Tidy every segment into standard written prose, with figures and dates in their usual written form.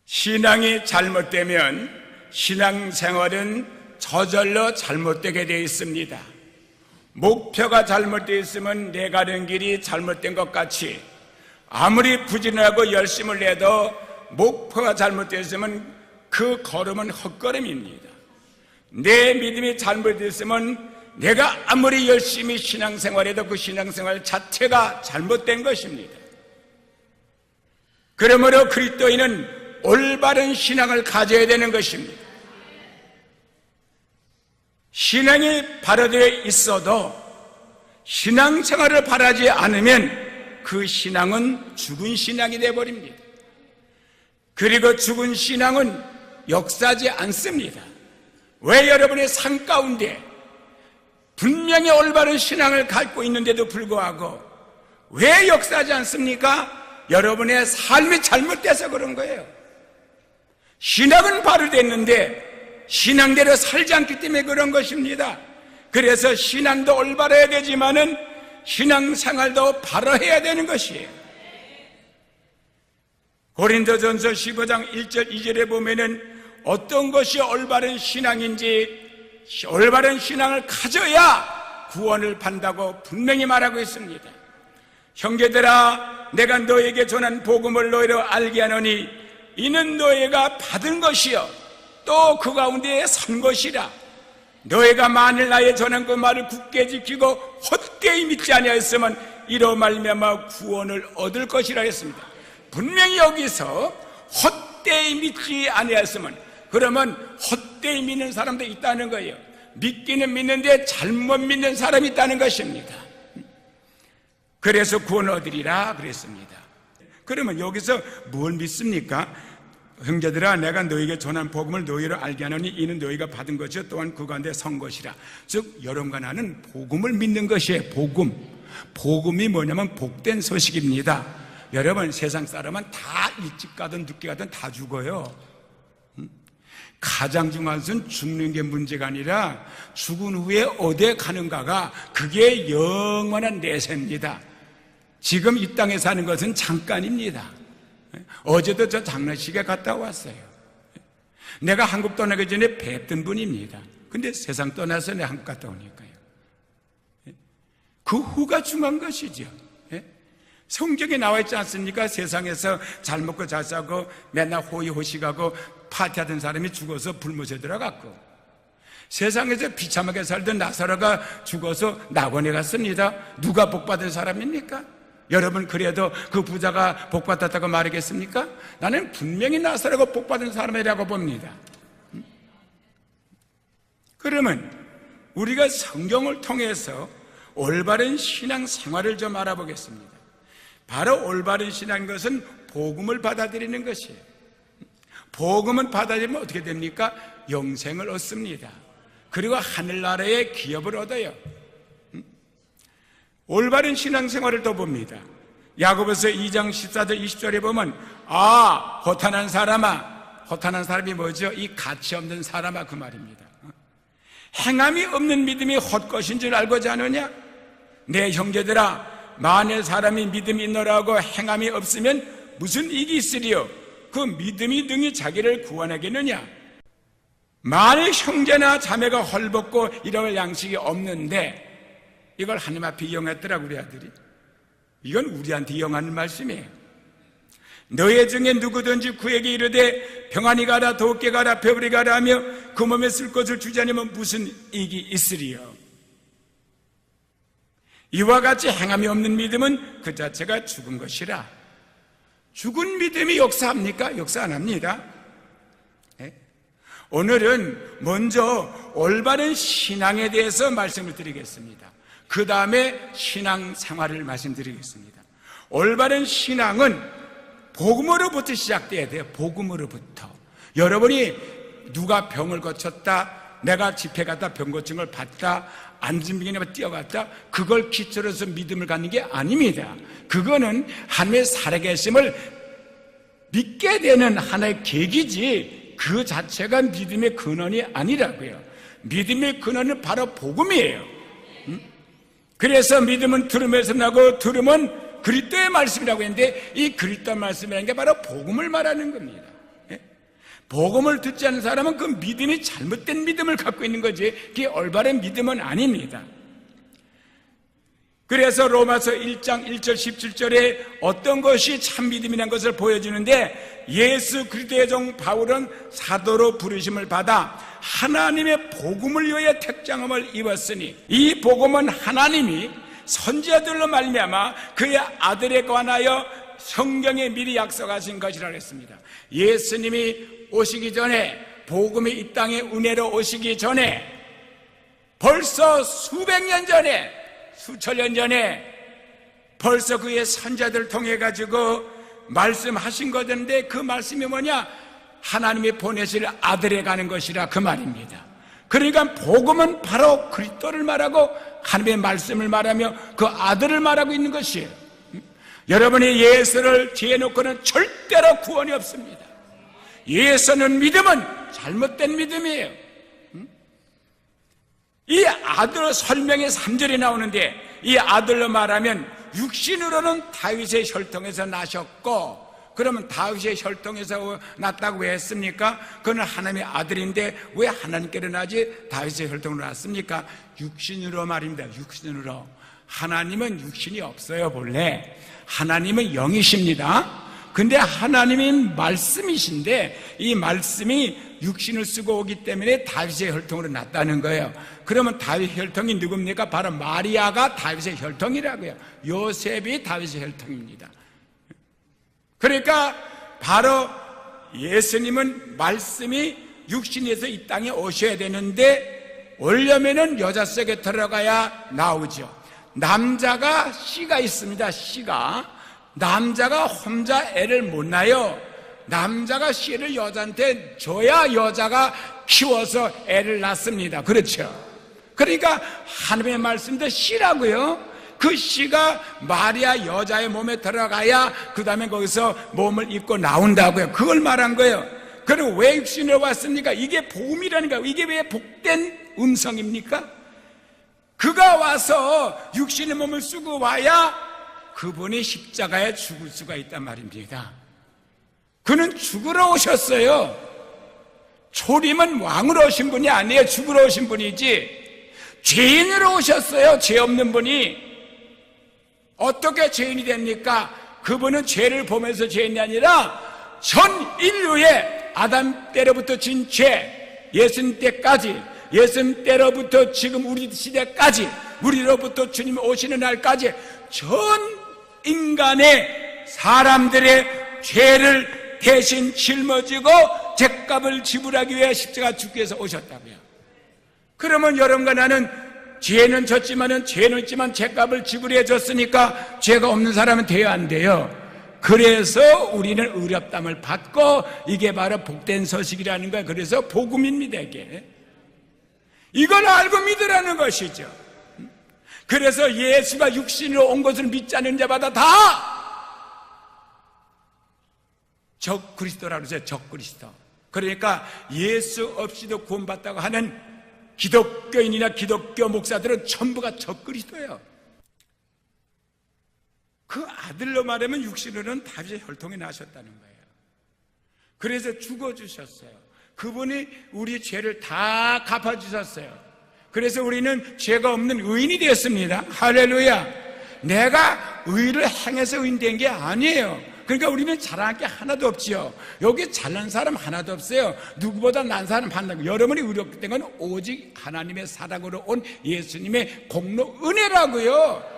신앙이 잘못되면 신앙생활은 저절로 잘못되게 되어 있습니다. 목표가 잘못되어 있으면 내 가는 길이 잘못된 것 같이 아무리 부진하고 열심을 내도 목표가 잘못되어 있으면 그 걸음은 헛걸음입니다. 내 믿음이 잘못되어 있으면 내가 아무리 열심히 신앙생활해도 그 신앙생활 자체가 잘못된 것입니다. 그러므로 그리스도인은 올바른 신앙을 가져야 되는 것입니다. 신앙이 바로되어 있어도 신앙생활을 바라지 않으면 그 신앙은 죽은 신앙이 되어버립니다. 그리고 죽은 신앙은 역사하지 않습니다. 왜 여러분의 삶 가운데 분명히 올바른 신앙을 갖고 있는데도 불구하고 왜 역사하지 않습니까? 여러분의 삶이 잘못돼서 그런 거예요. 신앙은 바로 됐는데 신앙대로 살지 않기 때문에 그런 것입니다. 그래서 신앙도 올바라야 되지만은 신앙생활도 바로 해야 되는 것이에요. 고린도전서 15장 1절 2절에 보면은 어떤 것이 올바른 신앙인지 올바른 신앙을 가져야 구원을 받는다고 분명히 말하고 있습니다. 형제들아, 내가 너에게 전한 복음을 너희로 알게 하노니 이는 너희가 받은 것이요 또 그 가운데에 선 것이라. 너희가 만일 나의 전한 그 말을 굳게 지키고 헛되이 믿지 아니하였으면 이로 말미암아 구원을 얻을 것이라 했습니다. 분명히 여기서 헛되이 믿지 아니하였으면, 그러면 헛되이 믿는 사람도 있다는 거예요. 믿기는 믿는데 잘못 믿는 사람이 있다는 것입니다. 그래서 구원 얻으리라 그랬습니다. 그러면 여기서 뭘 믿습니까? 형제들아, 내가 너희에게 전한 복음을 너희로 알게 하노니 이는 너희가 받은 것이요 또한 그 가운데 선 것이라. 즉 여러분과 나는 복음을 믿는 것이에요. 복음이 뭐냐면 복된 소식입니다. 여러분, 세상 사람은 다 일찍 가든 늦게 가든 다 죽어요. 가장 중요한 것은 죽는 게 문제가 아니라 죽은 후에 어디에 가는가가, 그게 영원한 내세입니다. 지금 이 땅에 사는 것은 잠깐입니다. 어제도 저 장례식에 갔다 왔어요. 내가 한국 떠나기 전에 뵙던 분입니다. 근데 세상 떠나서 내가 한국 갔다 오니까요. 그 후가 중요한 것이죠. 성경에 나와 있지 않습니까? 세상에서 잘 먹고 잘 사고 맨날 호의호식하고 파티하던 사람이 죽어서 불못에 들어갔고, 세상에서 비참하게 살던 나사로가 죽어서 낙원에 갔습니다. 누가 복받은 사람입니까? 여러분, 그래도 그 부자가 복받았다고 말하겠습니까? 나는 분명히 나사로가 복받은 사람이라고 봅니다. 그러면 우리가 성경을 통해서 올바른 신앙생활을 좀 알아보겠습니다. 바로 올바른 신앙인 것은 복음을 받아들이는 것이에요. 복음을 받아들이면 어떻게 됩니까? 영생을 얻습니다. 그리고 하늘나라의 기업을 얻어요. 올바른 신앙생활을 더 봅니다. 야고보서 2장 14절 20절에 보면 허탄한 사람아, 허탄한 사람이 뭐죠? 이 가치 없는 사람아, 그 말입니다. 행함이 없는 믿음이 헛것인 줄 알고자 하느냐? 내 형제들아, 만일 사람이 믿음이 있노라고 행함이 없으면 무슨 이익이 있으리요? 그 믿음이 능히 자기를 구원하겠느냐? 만일 형제나 자매가 헐벗고 이럴 양식이 없는데 이걸 하나님 앞에 이용했더라고, 우리 아들이. 이건 우리한테 이용하는 말씀이에요. 너희 중에 누구든지 그에게 이르되 평안히 가라, 덥게 가라, 배부리 가라 하며 그 몸에 쓸 것을 주지 않으면 무슨 이익이 있으리요? 이와 같이 행함이 없는 믿음은 그 자체가 죽은 것이라. 죽은 믿음이 역사합니까? 역사 안 합니다. 오늘은 먼저 올바른 신앙에 대해서 말씀을 드리겠습니다. 그 다음에 신앙생활을 말씀드리겠습니다. 올바른 신앙은 복음으로부터 시작돼야 돼요. 복음으로부터. 여러분이 누가 병을 고쳤다, 내가 집회 갔다 병고침을 받다, 안진병원에 뛰어갔다, 그걸 기초로 해서 믿음을 갖는 게 아닙니다. 그거는 하나님의 살아계심을 믿게 되는 하나의 계기지 그 자체가 믿음의 근원이 아니라고요. 믿음의 근원은 바로 복음이에요. 그래서 믿음은 들음에서 나고 들음은 그리스도의 말씀이라고 했는데, 이 그리스도 말씀이라는 게 바로 복음을 말하는 겁니다. 복음을 듣지 않는 사람은 그 믿음이 잘못된 믿음을 갖고 있는 거지 그게 올바른 믿음은 아닙니다. 그래서 로마서 1장 1절 17절에 어떤 것이 참 믿음이라는 것을 보여주는데, 예수 그리스도의 종 바울은 사도로 부르심을 받아 하나님의 복음을 위하여 택장함을 입었으니, 이 복음은 하나님이 선지자들로 말미암아 그의 아들에 관하여 성경에 미리 약속하신 것이라고 했습니다. 예수님이 오시기 전에, 복음이 이 땅에 은혜로 오시기 전에, 벌써 수백 년 전에, 수천 년 전에 벌써 그의 선자들을 통해 가지고 말씀하신 거던데, 그 말씀이 뭐냐? 하나님이 보내실 아들에 가는 것이라 그 말입니다. 그러니까 복음은 바로 그리스도를 말하고 하나님의 말씀을 말하며 그 아들을 말하고 있는 것이에요. 여러분이 예수를 뒤에 놓고는 절대로 구원이 없습니다. 예수는 믿음은 잘못된 믿음이에요. 이 아들 설명의 3절이 나오는데, 이 아들로 말하면 육신으로는 다윗의 혈통에서 나셨고, 그러면 다윗의 혈통에서 났다고 왜 했습니까? 그는 하나님의 아들인데 왜 하나님께로 나지 다윗의 혈통으로 났습니까? 육신으로 말입니다. 육신으로. 하나님은 육신이 없어요. 본래 하나님은 영이십니다. 근데 하나님이 말씀이신데 이 말씀이 육신을 쓰고 오기 때문에 다윗의 혈통으로 났다는 거예요. 그러면 다윗 혈통이 누굽니까? 바로 마리아가 다윗의 혈통이라고요. 요셉이 다윗의 혈통입니다. 그러니까 바로 예수님은 말씀이 육신에서 이 땅에 오셔야 되는데, 오려면은 여자 속에 들어가야 나오죠. 남자가 씨가 있습니다. 씨가. 남자가 혼자 애를 못 낳아요. 남자가 씨를 여자한테 줘야 여자가 키워서 애를 낳습니다. 그렇죠? 그러니까 하나님의 말씀도 씨라고요. 그 씨가 마리아 여자의 몸에 들어가야 그 다음에 거기서 몸을 입고 나온다고요. 그걸 말한 거예요. 그리고 왜 육신으로 왔습니까? 이게 복음이라니까. 이게 왜 복된 음성입니까? 그가 와서 육신의 몸을 쓰고 와야 그분이 십자가에 죽을 수가 있단 말입니다. 그는 죽으러 오셨어요. 초림은 왕으로 오신 분이 아니에요. 죽으러 오신 분이지. 죄인으로 오셨어요. 죄 없는 분이. 어떻게 죄인이 됩니까? 그분은 죄를 보면서 죄인이 아니라 전 인류의 아담 때로부터 진 죄, 예수님 때까지, 예수님 때로부터 지금 우리 시대까지, 우리로부터 주님 오시는 날까지 전 인간의 사람들의 죄를 대신 짊어지고 죄값을 지불하기 위해 십자가 죽기 위해서 오셨다고요. 그러면 여러분과 나는 죄는 졌지만은 죄는 있지만 죄값을 지불해 줬으니까 죄가 없는 사람은 돼야 안 돼요. 그래서 우리는 의롭다함을 받고, 이게 바로 복된 소식이라는 거예요. 그래서 복음입니다. 이게 이걸 알고 믿으라는 것이죠. 그래서 예수가 육신으로 온 것을 믿지 않는 자마다 다 적그리스도라고 그러죠. 적그리스도. 그러니까 예수 없이도 구원받다고 하는 기독교인이나 기독교 목사들은 전부가 적그리스도예요. 그 아들로 말하면 육신으로는 다윗의 혈통에 나셨다는 거예요. 그래서 죽어주셨어요. 그분이 우리 죄를 다 갚아주셨어요. 그래서 우리는 죄가 없는 의인이 되었습니다. 할렐루야. 내가 의를 행해서 의인된 게 아니에요. 그러니까 우리는 자랑할 게 하나도 없지요. 여기 잘난 사람 하나도 없어요. 누구보다 난 사람 하나도. 여러분이 의롭게 된 건 오직 하나님의 사랑으로 온 예수님의 공로 은혜라고요.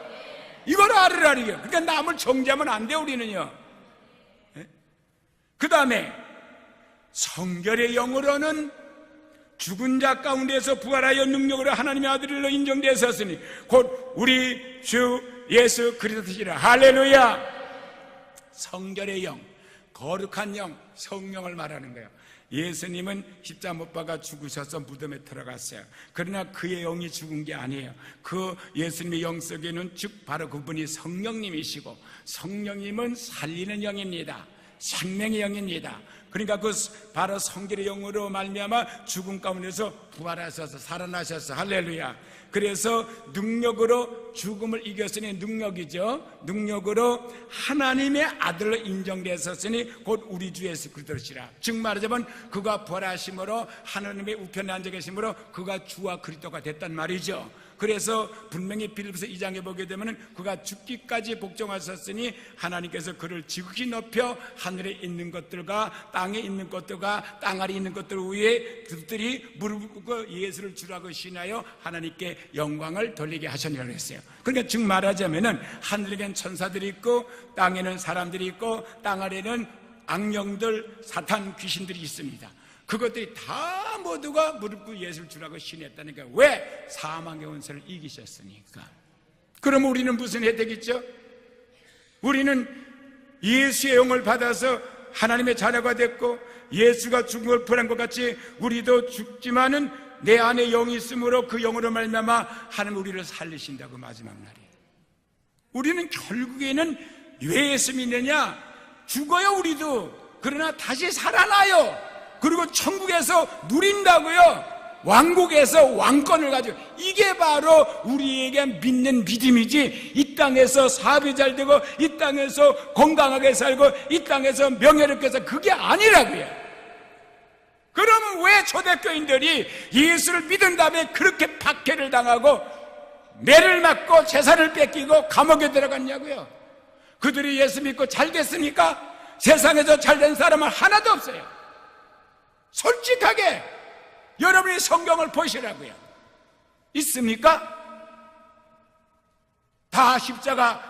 이걸 알으라니요. 그러니까 남을 정죄하면 안 돼요. 우리는요. 그 다음에 성결의 영으로는 죽은 자 가운데서 부활하여 능력으로 하나님의 아들로 인정되었으니 곧 우리 주 예수 그리스도시라. 할렐루야. 성결의 영, 거룩한 영, 성령을 말하는 거예요. 예수님은 십자가 못 박아 죽으셔서 무덤에 들어갔어요. 그러나 그의 영이 죽은 게 아니에요. 그 예수님의 영 속에는 즉 바로 그분이 성령님이시고, 성령님은 살리는 영입니다. 생명의 영입니다. 그러니까 그 바로 성결의 영으로 말미암아 죽음 가운데서 부활하셔서 살아나셔서 할렐루야. 그래서 능력으로 죽음을 이겼으니 능력이죠. 능력으로 하나님의 아들로 인정되었으니 곧 우리 주 예수 그리스도시라. 즉 말하자면 그가 부활하심으로 하나님의 우편에 앉아 계심으로 그가 주와 그리스도가 됐단 말이죠. 그래서 분명히 빌립보서 2장에 보게 되면 그가 죽기까지 복종하셨으니 하나님께서 그를 지극히 높여 하늘에 있는 것들과 땅에 있는 것들과 땅 아래 있는 것들 위에 그들이 무릎 꿇고 예수를 주라고 신하여 하나님께 영광을 돌리게 하셨느라고 했어요. 그러니까 즉 말하자면 하늘에는 천사들이 있고 땅에는 사람들이 있고 땅 아래는 악령들, 사탄, 귀신들이 있습니다. 그것들이 다 모두가 무릎 꿇고 예수를 주라고 신했다니까. 왜? 사망의 원수를 이기셨으니까. 그럼 우리는 무슨 혜택이 있죠? 우리는 예수의 영을 받아서 하나님의 자녀가 됐고 예수가 죽음을 부활한 것 같이 우리도 죽지만은 내 안에 영이 있으므로 그 영으로 말미암아 하나님 우리를 살리신다고. 마지막 날에 우리는 결국에는 왜 예수 믿느냐? 죽어요 우리도. 그러나 다시 살아나요. 그리고 천국에서 누린다고요. 왕국에서 왕권을 가지고. 이게 바로 우리에게 믿는 믿음이지, 이 땅에서 사업이 잘 되고 이 땅에서 건강하게 살고 이 땅에서 명예롭게 살고 그게 아니라고요. 그러면 왜 초대교인들이 예수를 믿은 다음에 그렇게 박해를 당하고 매를 맞고 재산을 뺏기고 감옥에 들어갔냐고요? 그들이 예수 믿고 잘 됐습니까? 세상에서 잘된 사람은 하나도 없어요. 솔직하게 여러분이 성경을 보시라고요. 있습니까? 다 십자가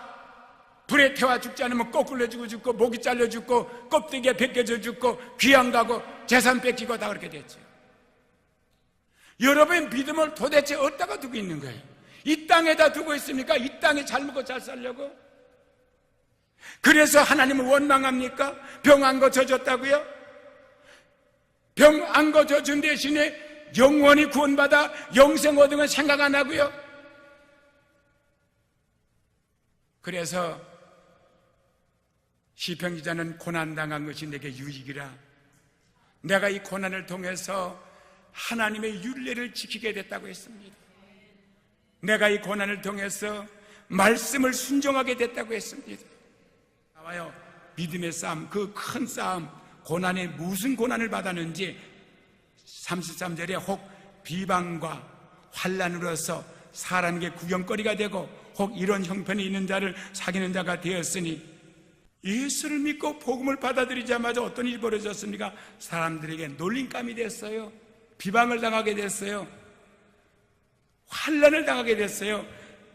불에 태워 죽지 않으면 거꾸로 죽고 목이 잘려 죽고 껍데기에 벗겨져 죽고 귀양 가고 재산 뺏기고 다 그렇게 됐죠. 여러분의 믿음을 도대체 어디다가 두고 있는 거예요? 이 땅에다 두고 있습니까? 이 땅에 잘 먹고 잘 살려고? 그래서 하나님을 원망합니까? 병 안 고쳐줬다고요? 병 안 고쳐준 대신에 영원히 구원받아 영생 얻은 건 생각 안 하고요? 그래서 시편 기자는 고난당한 것이 내게 유익이라. 내가 이 고난을 통해서 하나님의 율례를 지키게 됐다고 했습니다. 내가 이 고난을 통해서 말씀을 순종하게 됐다고 했습니다. 나와요. 믿음의 싸움, 그 큰 싸움, 고난에 무슨 고난을 받았는지 33절에 혹 비방과 환난으로서 사람에게 구경거리가 되고 혹 이런 형편이 있는 자를 사귀는 자가 되었으니. 예수를 믿고 복음을 받아들이자마자 어떤 일이 벌어졌습니까? 사람들에게 놀림감이 됐어요. 비방을 당하게 됐어요. 환난을 당하게 됐어요.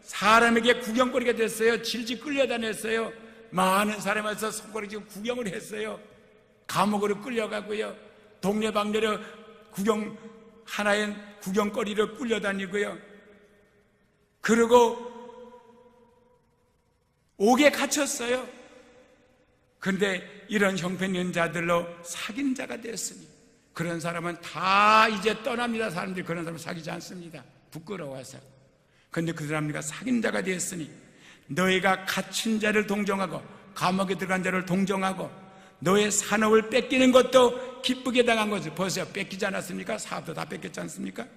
사람에게 구경거리가 됐어요. 질질 끌려다녔어요. 많은 사람에서 손가락지고 구경을 했어요. 감옥으로 끌려가고요. 동네방네로 하나의 구경거리로 끌려다니고요. 그리고 옥에 갇혔어요. 그런데 이런 형편 있는 자들로 사귄 자가 되었으니 그런 사람은 다 이제 떠납니다. 사람들이 그런 사람을 사귀지 않습니다. 부끄러워서. 그런데 그 사람들과 사귄 자가 되었으니 너희가 갇힌 자를 동정하고 감옥에 들어간 자를 동정하고 너의 산업을 뺏기는 것도 기쁘게 당한 거죠. 보세요. 뺏기지 않았습니까? 사업도 다 뺏겼지 않습니까?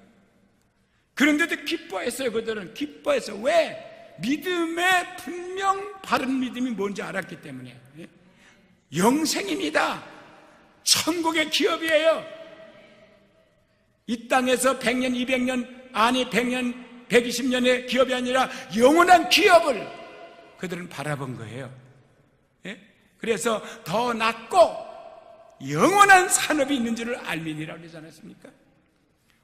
그런데도 기뻐했어요. 그들은 기뻐했어요. 왜? 믿음의 분명 바른 믿음이 뭔지 알았기 때문에. 영생입니다. 천국의 기업이에요. 이 땅에서 100년, 200년, 아니 100년, 120년의 기업이 아니라 영원한 기업을 그들은 바라본 거예요. 그래서 더 낫고 영원한 산업이 있는 줄을 알미니라고 그러지 않았습니까?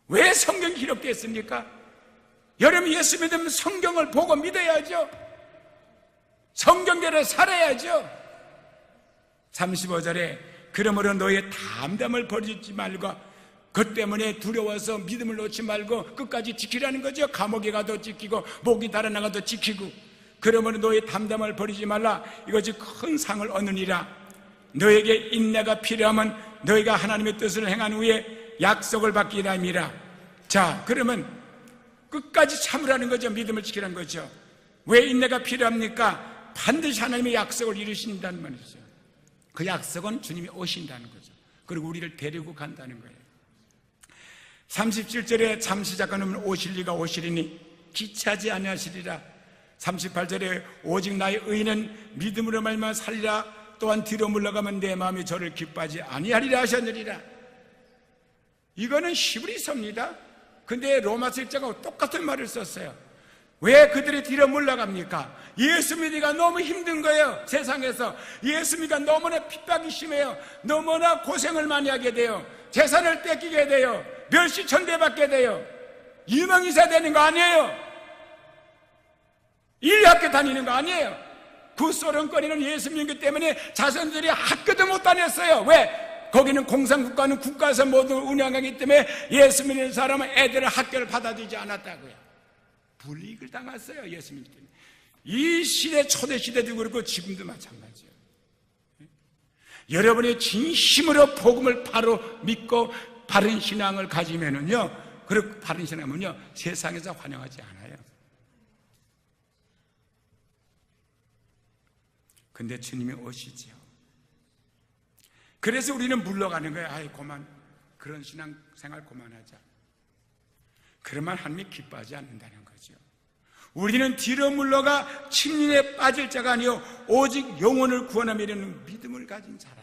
왜 성경이 이렇게 했습니까? 여러분 예수 믿으면 성경을 보고 믿어야죠. 성경대로 살아야죠. 35절에 그러므로 너의 담담을 버리지 말고 그 때문에 두려워서 믿음을 놓지 말고 끝까지 지키라는 거죠. 감옥에 가도 지키고 목이 달아나가도 지키고. 그러므로 너의 담담을 버리지 말라. 이것이 큰 상을 얻느니라. 너에게 인내가 필요하면 너희가 하나님의 뜻을 행한 후에 약속을 받기라 함이라. 자, 그러면 끝까지 참으라는 거죠. 믿음을 지키라는 거죠. 왜 인내가 필요합니까? 반드시 하나님의 약속을 이루신다는 말이죠. 그 약속은 주님이 오신다는 거죠. 그리고 우리를 데리고 간다는 거예요. 37절에 잠시 잠깐 오실 리가 오시리니 기차지 아니하시리라. 38절에 오직 나의 의인은 믿음으로 말미암아 살리라. 또한 뒤로 물러가면 내 마음이 저를 기뻐하지 아니하리라 하셨느니라. 이거는 히브리서입니다. 근데 로마서 1장하고 똑같은 말을 썼어요. 왜 그들이 뒤로 물러갑니까? 예수 믿기가 너무 힘든 거예요. 세상에서 예수 믿기가 너무나 핍박이 심해요. 너무나 고생을 많이 하게 돼요. 재산을 뺏기게 돼요. 멸시천대받게 돼요. 유명인사 되는 거 아니에요. 인류학교 다니는 거 아니에요. 그 소련거리는 예수 믿기 때문에 자손들이 학교도 못 다녔어요. 왜? 거기는 공산국가는 국가에서 모두 운영하기 때문에 예수 믿는 사람은 애들을 학교를 받아들이지 않았다고요. 불이익을 당했어요. 예수 믿기 때문에. 이 시대, 초대시대도 그렇고 지금도 마찬가지예요. 여러분이 진심으로 복음을 바로 믿고 바른 신앙을 가지면은요, 그리고 바른 신앙은요, 세상에서 환영하지 않아요. 근데 주님이 오시죠. 그래서 우리는 물러가는 거예요. 아이, 그만, 그런 신앙생활 그만하자. 그러면 하나님이 기뻐하지 않는다는 거죠. 우리는 뒤로 물러가 침륜에 빠질 자가 아니요 오직 영혼을 구원하며 이르는 믿음을 가진 자라.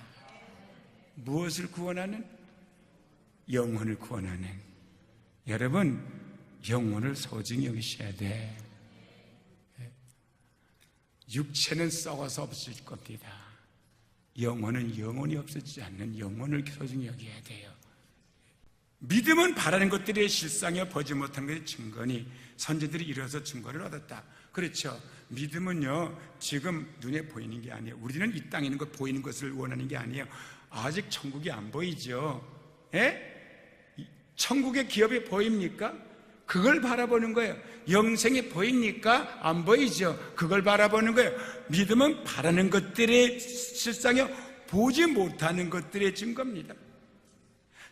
무엇을 구원하는? 영혼을 구원하는. 여러분, 영혼을 소중히 여기셔야 돼. 육체는 썩어서 없을 겁니다. 영혼은 영혼이 없어지지 않는 영혼을 소중히 여겨야 돼요. 믿음은 바라는 것들의 실상에 보지 못한 것의 증거니 선지들이 이뤄서 증거를 얻었다. 그렇죠. 믿음은요, 지금 눈에 보이는 게 아니에요. 우리는 이 땅에 있는 것, 보이는 것을 원하는 게 아니에요. 아직 천국이 안 보이죠. 천국의 기업이 보입니까? 그걸 바라보는 거예요. 영생이 보입니까? 안 보이죠. 그걸 바라보는 거예요. 믿음은 바라는 것들의 실상에 보지 못하는 것들의 증거입니다.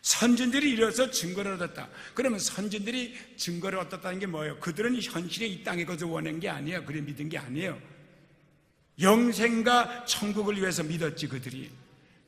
선진들이 이뤄서 증거를 얻었다. 그러면 선진들이 증거를 얻었다는 게 뭐예요? 그들은 현실에 이 땅의 것을 원한 게 아니에요. 그래 믿은 게 아니에요. 영생과 천국을 위해서 믿었지 그들이.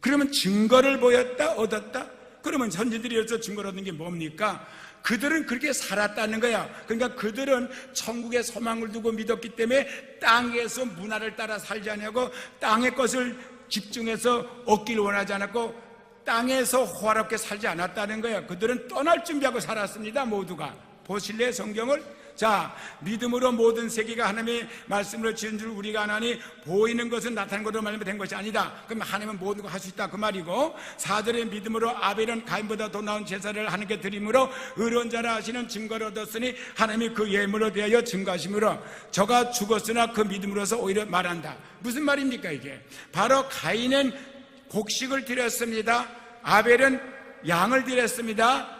그러면 증거를 보였다, 얻었다? 그러면 선진들이 이뤄서 증거를 얻은 게 뭡니까? 그들은 그렇게 살았다는 거야. 그러니까 그들은 천국의 소망을 두고 믿었기 때문에 땅에서 문화를 따라 살지 않냐고, 땅의 것을 집중해서 얻기를 원하지 않았고, 땅에서 호화롭게 살지 않았다는 거예요. 그들은 떠날 준비하고 살았습니다. 모두가. 보실래요, 성경을? 자, 믿음으로 모든 세계가 하나님의 말씀으로 지은 줄 우리가 아나니 보이는 것은 나타난 것으로 말미암아 된 것이 아니다. 그럼 하나님은 모든 걸 할 수 있다 그 말이고, 4절의 믿음으로 아벨은 가인보다 더 나은 제사를 하나님께 드림으로 의로운 자라 하시는 증거를 얻었으니 하나님이 그 예물로 대하여 증거하심으로 저가 죽었으나 그 믿음으로서 오히려 말한다. 무슨 말입니까 이게? 바로 가인은 곡식을 드렸습니다. 아벨은 양을 드렸습니다.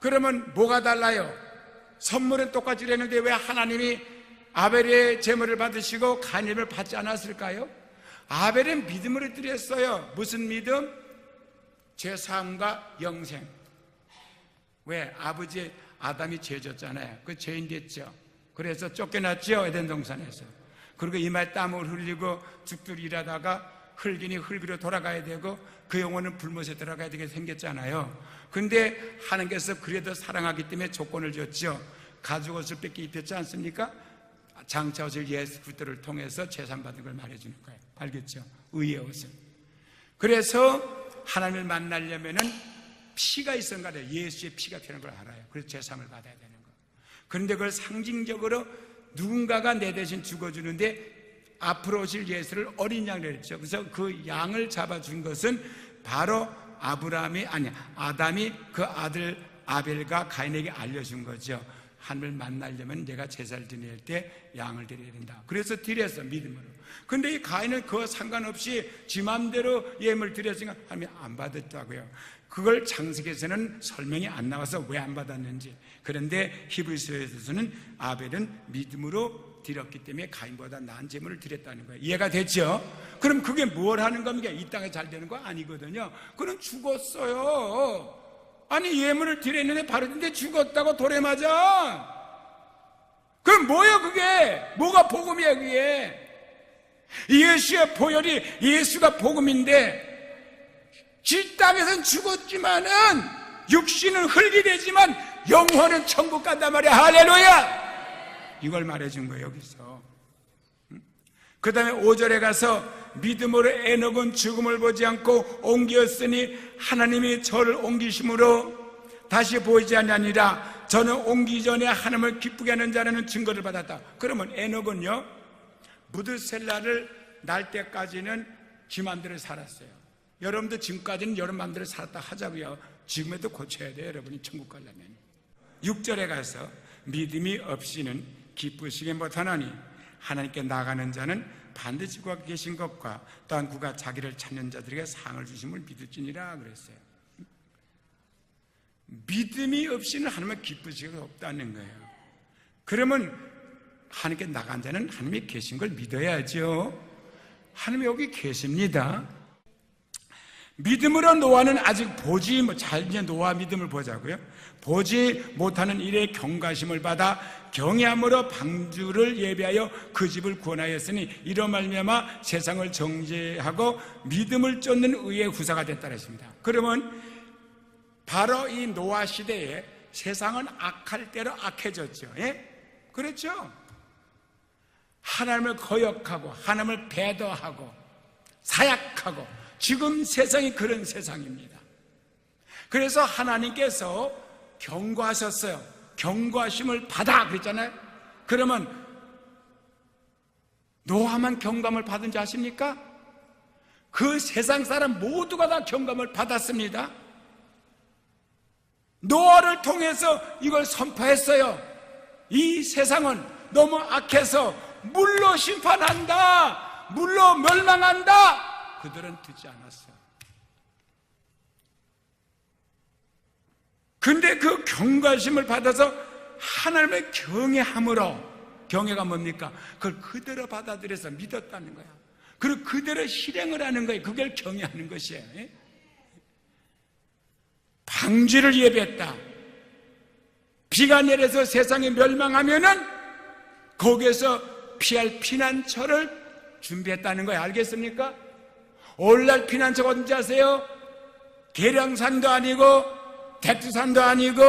그러면 뭐가 달라요? 선물은 똑같이 드렸는데 왜 하나님이 아벨의 제물을 받으시고 가인을 받지 않았을까요? 아벨은 믿음으로 드렸어요. 무슨 믿음? 죄사함과 영생. 왜? 아버지 아담이 죄 졌잖아요. 그 죄인 됐죠. 그래서 쫓겨났죠, 에덴 동산에서. 그리고 이마에 땀을 흘리고 죽들 일하다가 흙이니 흙으로 돌아가야 되고 그 영혼은 불못에 들어가야 되게 생겼잖아요. 근데 하나님께서 그래도 사랑하기 때문에 조건을 줬죠. 가죽옷을 뺏기 입혔지 않습니까? 장차옷을 예수 그리스도를 통해서 재산받은 걸 말해주는 거예요. 알겠죠? 의의 옷을. 그래서 하나님을 만나려면은 피가 있어야 돼요. 예수의 피가 필요한 걸 알아요. 그래서 재산을 받아야 되는 거. 그런데 그걸 상징적으로 누군가가 내 대신 죽어주는데 앞으로 오실 예수를 어린 양을 했죠. 그래서 그 양을 잡아준 것은 바로 아담이 그 아들 아벨과 가인에게 알려준 거죠. 하나님을 만나려면 내가 제사를 드릴 때 양을 드려야 된다. 그래서 드렸어, 믿음으로. 근데 이 가인은 그와 상관없이 지 맘대로 예물 드렸으니까 하나님이 안 받았다고요. 그걸 장식에서는 설명이 안 나와서 왜 안 받았는지. 그런데 히브리서에서는 아벨은 믿음으로 드렸기 때문에 가인보다 나은 제물을 드렸다는 거예요. 이해가 됐죠? 그럼 그게 뭘 하는 겁니까? 이 땅에 잘 되는 거 아니거든요. 그는 죽었어요. 아니 예물을 드렸는데 바르는데 죽었다고 돌에 맞아. 그럼 뭐야 그게? 뭐가 복음이야 그게? 예수의 보혈이, 예수가 복음인데 지 땅에서는 죽었지만은 육신은 흙이 되지만 영혼은 천국 간단 말이야. 할렐루야. 이걸 말해준 거예요 여기서. 그 다음에 5절에 가서 믿음으로 에녹은 죽음을 보지 않고 옮겼으니 하나님이 저를 옮기심으로 다시 보이지 아니하니라. 저는 옮기기 전에 하나님을 기쁘게 하는 자라는 증거를 받았다. 그러면 에녹은요 무드셀라를 날 때까지는 지 맘대로 살았어요. 여러분도 지금까지는 여러분 맘대로 살았다 하자고요. 지금에도 고쳐야 돼요 여러분이 천국 가려면. 6절에 가서 믿음이 없이는 기쁘시게 못하나니 하나님께 나가는 자는 반드시 그가 계신 것과 또한 그가 자기를 찾는 자들에게 상을 주심을 믿을지니라 그랬어요. 믿음이 없이는 하나님을 기쁘시게 없다는 거예요. 그러면 하나님께 나간 자는 하나님이 계신 걸 믿어야죠. 하나님이 여기 계십니다. 믿음으로 노아는 아직 보지 이제 노아 믿음을 보자고요. 보지 못하는 일에 경각심을 받아 경외함으로 방주를 예비하여 그 집을 구원하였으니 이로 말미암아 세상을 정죄하고 믿음을 쫓는 의의 후사가 됐다 했습니다. 그러면 바로 이 노아 시대에 세상은 악할 대로 악해졌죠. 예? 그렇죠? 하나님을 거역하고 하나님을 배도하고 사약하고 지금 세상이 그런 세상입니다. 그래서 하나님께서 경고하셨어요. 경고하심을 받아 그랬잖아요. 그러면 노아만 경감을 받은지 아십니까? 그 세상 사람 모두가 다 경감을 받았습니다. 노아를 통해서 이걸 선포했어요. 이 세상은 너무 악해서 물로 심판한다, 물로 멸망한다. 그들은 듣지 않았어요. 근데 그 경각심을 받아서 하나님의 경외함으로, 경외가 뭡니까? 그걸 그대로 받아들여서 믿었다는 거야. 그리고 그대로 실행을 하는 거예요. 그걸 경외하는 것이에요. 방주를 예비했다. 비가 내려서 세상이 멸망하면은 거기에서 피할 피난처를 준비했다는 거예요. 알겠습니까? 오늘날 피난처가 어딘지 아세요? 계량산도 아니고 대투산도 아니고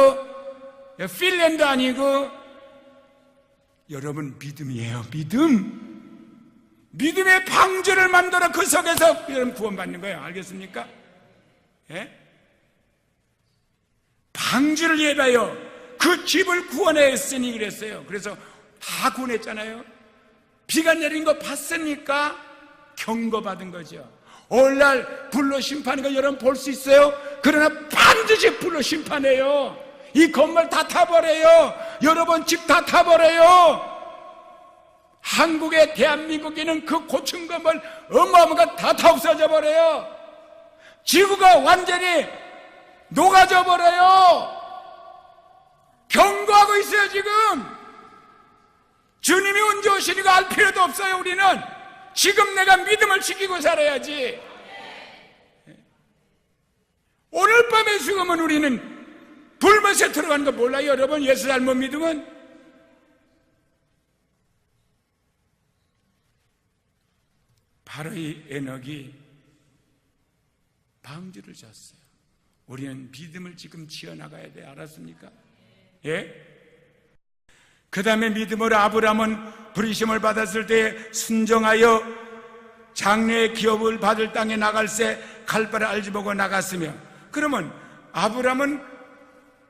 핀란드 아니고 여러분 믿음이에요. 믿음의 방주를 만들어 그 속에서 여러분 구원받는 거예요. 알겠습니까? 예? 방주를 예비하여 그 집을 구원했으니 그랬어요. 그래서 다 구원했잖아요. 비가 내린 거 봤습니까? 경고받은 거죠. 오늘날 불로 심판하는 거 여러분 볼 수 있어요? 그러나 반드시 불로 심판해요. 이 건물 다 타버려요. 여러분 집 다 타버려요. 한국에 대한민국에는 그 고층 건물 어마어마한 다 없어져 버려요. 지구가 완전히 녹아져 버려요. 경고하고 있어요. 지금 주님이 언제 오시니까 알 필요도 없어요. 우리는 지금 내가 믿음을 지키고 살아야지. 오늘 밤에 죽으면 우리는 불못에 들어가는 거 몰라요. 여러분 예수 잘못 믿으면. 바로 이 에녹이 방주를 졌어요. 우리는 믿음을 지금 지어나가야 돼. 알았습니까? 예? 그 다음에 믿음으로 아브라함은 부르심을 받았을 때 순종하여 장래의 기업을 받을 땅에 나갈새 갈 바를 알지 보고 나갔으며, 그러면 아브라함은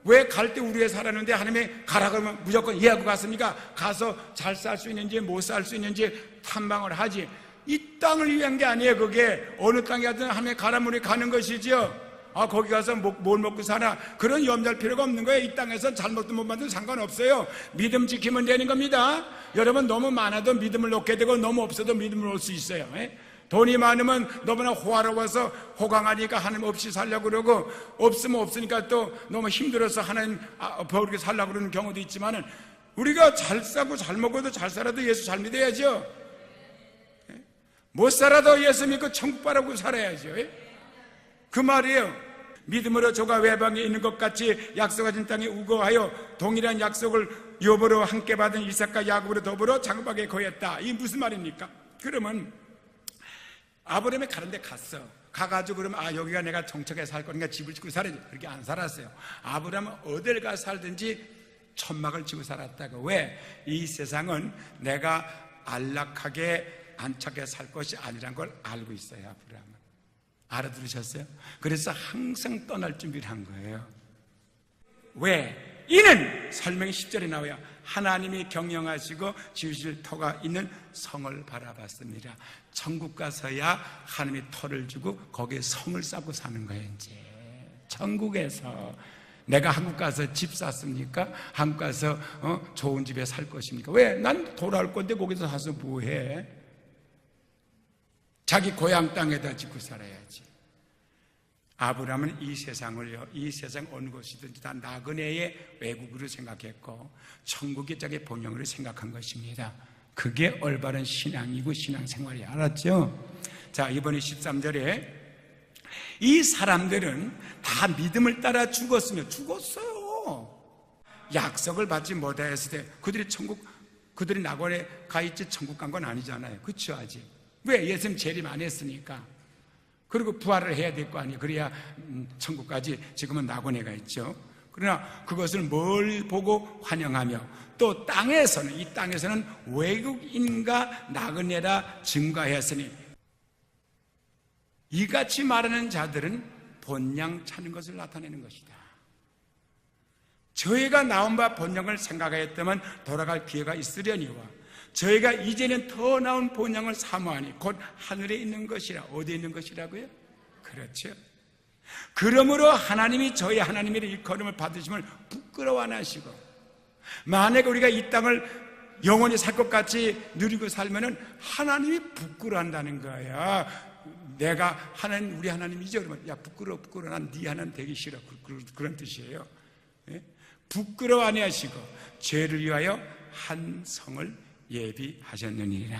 왜 갈 때 우리에 살았는데 하나님이 가라 그러면 무조건 이해하고 갔습니까? 가서 잘 살 수 있는지 못 살 수 있는지 탐방을 하지. 이 땅을 위한 게 아니에요. 그게 어느 땅에 가든 하나님의 가라면 우리 가는 것이죠. 거기 가서 뭘 먹고 사나 그런 염려할 필요가 없는 거예요. 이 땅에서 잘 먹든 못 먹든 상관없어요. 믿음 지키면 되는 겁니다. 여러분 너무 많아도 믿음을 놓게 되고 너무 없어도 믿음을 놓을 수 있어요. 돈이 많으면 너무나 호화로워서 호강하니까 하나님 없이 살려고 그러고, 없으면 없으니까 또 너무 힘들어서 하나님 버리고 살려고 그러는 경우도 있지만은, 우리가 잘 싸고 잘 먹어도 잘 살아도 예수 잘 믿어야죠. 못 살아도 예수 믿고 천국 바라고 살아야죠. 그 말이에요. 믿음으로 저가 외방에 있는 것 같이 약속하신 땅에 우거하여 동일한 약속을 여보로 함께 받은 이삭과 야곱으로 더불어 장막에 거했다. 이게 무슨 말입니까? 그러면 아브라함이 가는 데 갔어. 가가지고 그러면 여기가 내가 정착해 살 거니까 집을 짓고 살아야지. 그렇게 안 살았어요. 아브라함은 어딜 가 살든지 천막을 치고 살았다고. 왜? 이 세상은 내가 안락하게 안착해 살 것이 아니란 걸 알고 있어요. 아브라함은. 알아들으셨어요? 그래서 항상 떠날 준비를 한 거예요. 왜? 이는 설명이 10절에 나와요. 하나님이 경영하시고 지으실 터가 있는 성을 바라봤습니다. 천국 가서야 하나님이 터를 주고 거기에 성을 쌓고 사는 거예요. 이제 천국에서. 내가 한국 가서 집 샀습니까? 한국 가서 좋은 집에 살 것입니까? 왜? 난 돌아올 건데 거기서 사서 뭐해? 자기 고향 땅에다 짓고 살아야지. 아브라함은 이 세상을요, 이 세상 어느 곳이든지 다 나그네의 외국으로 생각했고 천국이 자기 본영으로 생각한 것입니다. 그게 올바른 신앙이고 신앙생활이. 알았죠? 자, 이번에 13절에 이 사람들은 다 믿음을 따라 죽었어요. 약속을 받지 못했을 때 그들이 낙원에 가 있지 천국 간 건 아니잖아요. 그렇죠? 아직. 왜? 예수님 재림 안 했으니까. 그리고 부활을 해야 될 거 아니에요. 그래야 천국까지. 지금은 낙원에 가 있죠. 그러나 그것을 뭘 보고 환영하며 또 이 땅에서는 외국인과 나그네라 증거하였으니 이같이 말하는 자들은 본향 찾는 것을 나타내는 것이다. 저희가 나온 바 본향을 생각하였다면 돌아갈 기회가 있으려니와 저희가 이제는 더 나은 본향을 사모하니 곧 하늘에 있는 것이라. 어디에 있는 것이라고요? 그렇죠. 그러므로 하나님이 저희 하나님의 일컬음을 받으심을 부끄러워 안 하시고, 만약에 우리가 이 땅을 영원히 살 것 같이 누리고 살면은 하나님이 부끄러워한다는 거야. 내가 우리 하나님이죠. 그러면 야, 부끄러워. 난 네 하나님 되기 싫어. 그런 뜻이에요. 예? 부끄러워 안 하시고 죄를 위하여 한 성을 예비하셨느니라.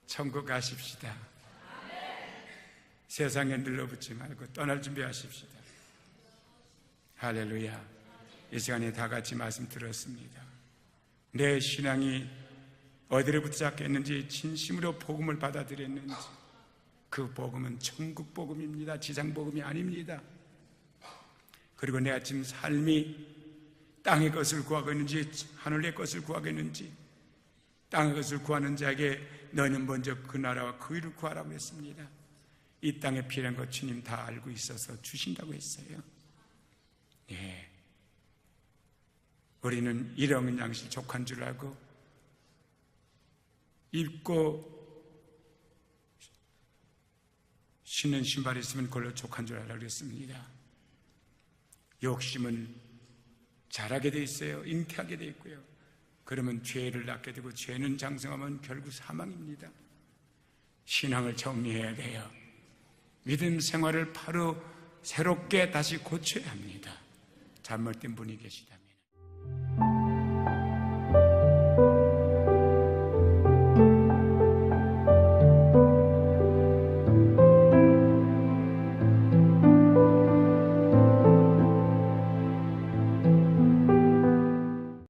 천국 가십시다. 세상에 눌러붙지 말고 떠날 준비하십시다. 할렐루야. 이 시간에 다 같이 말씀 들었습니다. 내 신앙이 어디를 붙잡겠는지, 진심으로 복음을 받아들였는지, 그 복음은 천국 복음입니다. 지상 복음이 아닙니다. 그리고 내가 지금 삶이 땅의 것을 구하겠는지 하늘의 것을 구하겠는지, 땅의 것을 구하는 자에게 너는 먼저 그 나라와 그 의를 구하라고 했습니다. 이 땅에 필요한 것 주님 다 알고 있어서 주신다고 했어요. 예. 우리는 일용은 양식 족한 줄 알고 입고 신는 신발이 있으면 그걸로 족한 줄 알라고 그랬습니다. 욕심은 잘하게 돼 있어요. 잉태하게 돼 있고요. 그러면 죄를 낳게 되고 죄는 장성하면 결국 사망입니다. 신앙을 정리해야 돼요. 믿음 생활을 바로 새롭게 다시 고쳐야 합니다. 잘못된 분이 계시다면.